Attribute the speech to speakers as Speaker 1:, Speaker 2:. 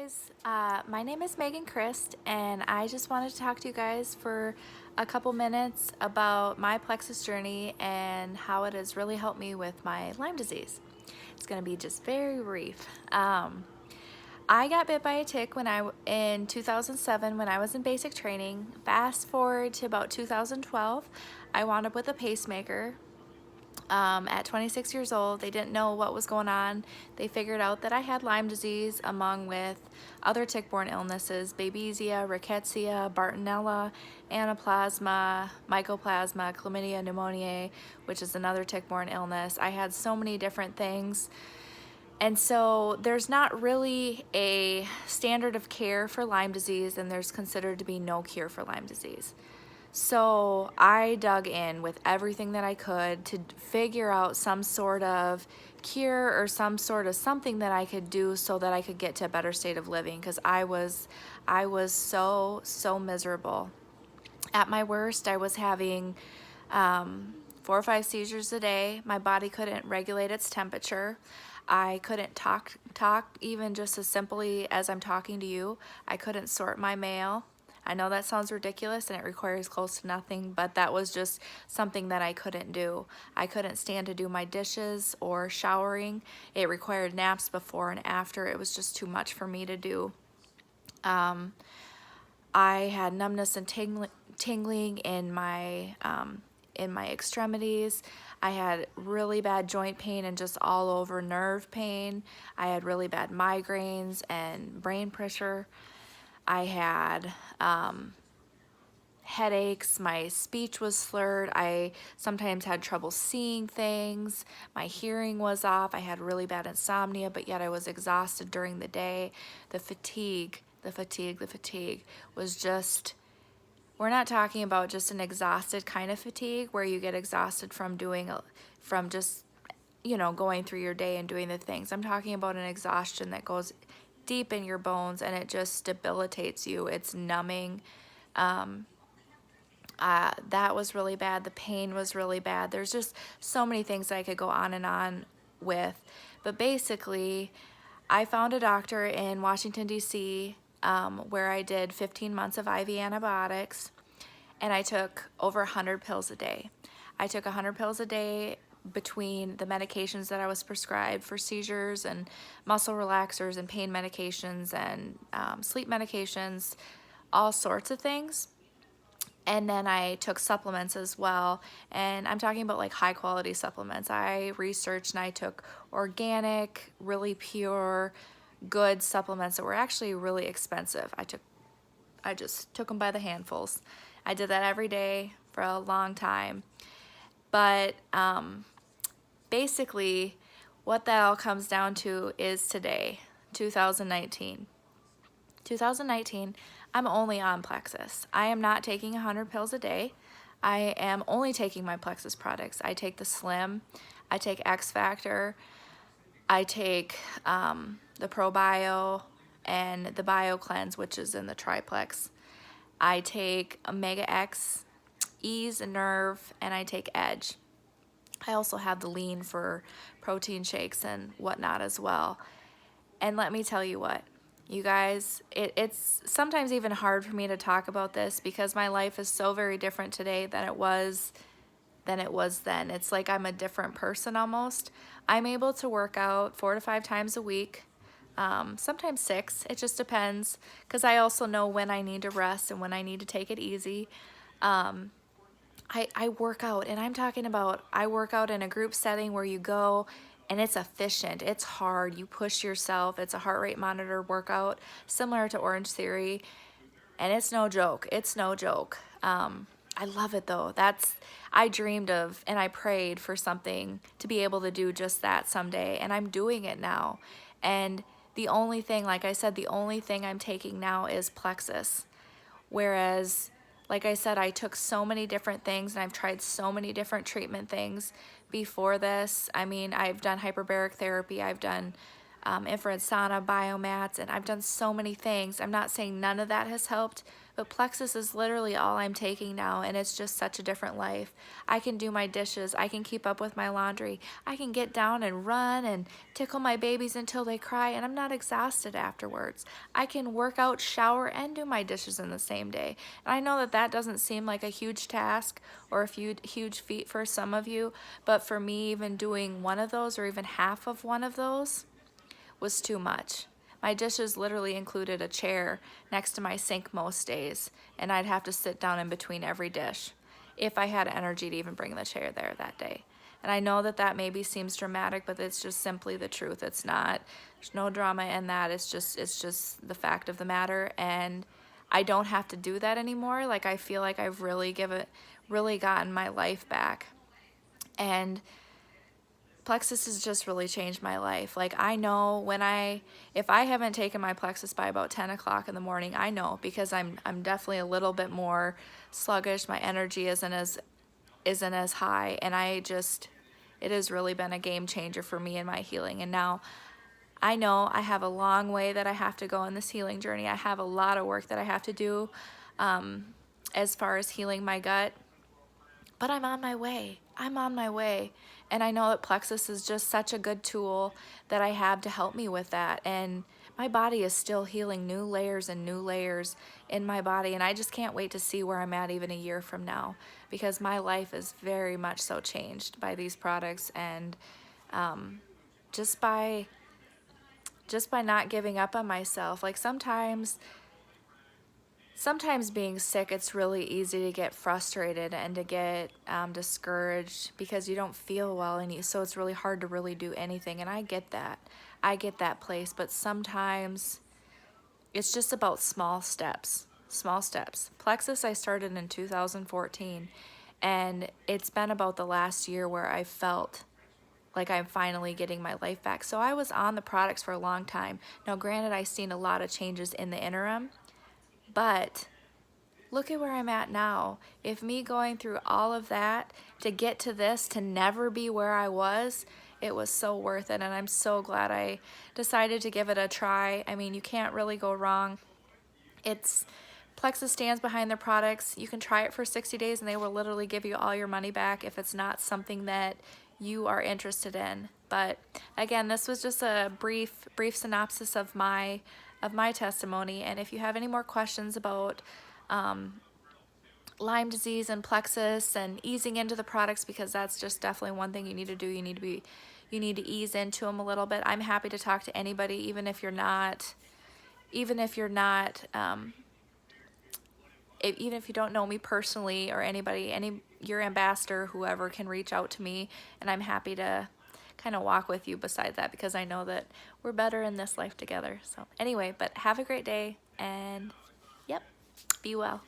Speaker 1: guys, my name is Megan Christ, and I just wanted to talk to you guys for a couple minutes about my Plexus journey and how it has really helped me with my Lyme disease. It's going to be just very brief. I got bit by a tick in 2007 when I was in basic training. Fast forward to about 2012, I wound up with a pacemaker. At 26 years old, they didn't know what was going on. They figured out that I had Lyme disease along with other tick-borne illnesses: Babesia, Rickettsia, Bartonella, Anaplasma, Mycoplasma, Chlamydia pneumoniae, which is another tick-borne illness. I had so many different things. And so there's not really a standard of care for Lyme disease, and there's considered to be no cure for Lyme disease. So I dug in with everything that I could to figure out some sort of cure or some sort of something that I could do so that I could get to a better state of living, because I was so miserable. At my worst, I was having 4 or 5 seizures a day. My body couldn't regulate its temperature. I couldn't talk even just as simply as I'm talking to you. I couldn't sort my mail. I know that sounds ridiculous and it requires close to nothing, but that was just something that I couldn't do. I couldn't stand to do my dishes or showering. It required naps before and after. It was just too much for me to do. I had numbness and tingling in my extremities. I had really bad joint pain and just all over nerve pain. I had really bad migraines and brain pressure. I had headaches. My speech was slurred. I sometimes had trouble seeing things. My hearing was off. I had really bad insomnia, but yet I was exhausted during the day. The fatigue was just, we're not talking about just an exhausted kind of fatigue where you get exhausted from just, going through your day and doing the things. I'm talking about an exhaustion that goes deep in your bones and it just debilitates you. It's numbing. That was really bad. The pain was really bad. There's just so many things that I could go on and on with. But basically, I found a doctor in Washington, D.C., where I did 15 months of IV antibiotics, and I took over 100 pills a day. I took 100 pills a day between the medications that I was prescribed for seizures and muscle relaxers and pain medications and sleep medications, all sorts of things. And then I took supplements as well, and I'm talking about like high quality supplements. I researched and I took organic, really pure, good supplements that were actually really expensive. I just took them by the handfuls. I did that every day for a long time. But basically, what that all comes down to is today, 2019. 2019, I'm only on Plexus. I am not taking 100 pills a day. I am only taking my Plexus products. I take the Slim, I take X Factor, I take the ProBio and the Bio Cleanse, which is in the triplex. I take Omega X, Ease, Nerve, and I take Edge. I also have the Lean for protein shakes and whatnot as well. And let me tell you what, you guys, it's sometimes even hard for me to talk about this because my life is so very different today than it was then. It's like I'm a different person almost. I'm able to work out 4 to 5 times a week, sometimes 6. It just depends, because I also know when I need to rest and when I need to take it easy. I work out, and I'm talking about I work out in a group setting where you go and it's efficient. It's hard. You push yourself. It's a heart rate monitor workout similar to Orange Theory, and it's no joke. It's no joke. I love it though. I dreamed of and I prayed for something to be able to do just that someday, and I'm doing it now. And the only thing, like I said, the only thing I'm taking now is Plexus. Whereas, like I said, I took so many different things and I've tried so many different treatment things before this. I mean, I've done hyperbaric therapy, I've done infrared sauna, biomats, and I've done so many things. I'm not saying none of that has helped, but Plexus is literally all I'm taking now, and it's just such a different life. I can do my dishes, I can keep up with my laundry, I can get down and run and tickle my babies until they cry, and I'm not exhausted afterwards. I can work out, shower, and do my dishes in the same day. And I know that that doesn't seem like a huge task or a huge feat for some of you, but for me, even doing one of those or even half of one of those was too much. My dishes literally included a chair next to my sink most days, and I'd have to sit down in between every dish if I had energy to even bring the chair there that day. And I know that that maybe seems dramatic, but it's just simply the truth. It's not, there's no drama in that. It's just the fact of the matter. And I don't have to do that anymore. Like, I feel like I've really gotten my life back. And Plexus has just really changed my life. Like, I know if I haven't taken my Plexus by about 10 o'clock in the morning, I know, because I'm definitely a little bit more sluggish. My energy isn't as high, and it has really been a game changer for me in my healing. And now I know I have a long way that I have to go in this healing journey. I have a lot of work that I have to do as far as healing my gut. But I'm on my way. I'm on my way. And I know that Plexus is just such a good tool that I have to help me with that. And my body is still healing new layers and new layers in my body. And I just can't wait to see where I'm at even a year from now, because my life is very much so changed by these products. And just by not giving up on myself. Like, sometimes being sick, it's really easy to get frustrated and to get discouraged because you don't feel well, and so it's really hard to really do anything. And I get that place, but sometimes it's just about small steps. Plexus I started in 2014, and it's been about the last year where I felt like I'm finally getting my life back. So I was on the products for a long time. Now, granted, I've seen a lot of changes in the interim, but look at where I'm at now. If me going through all of that to get to this, to never be where I was, it was so worth it. And I'm so glad I decided to give it a try. I mean, you can't really go wrong. Plexus stands behind their products. You can try it for 60 days and they will literally give you all your money back if it's not something that you are interested in. But again, this was just a brief synopsis of my testimony. And if you have any more questions about Lyme disease and Plexus and easing into the products, because that's just definitely one thing you need to do. You need to ease into them a little bit. I'm happy to talk to anybody, even if you're not even if you don't know me personally, or your ambassador, whoever, can reach out to me, and I'm happy to kind of walk with you beside that, because I know that we're better in this life together. So anyway, but have a great day, and yep, be well.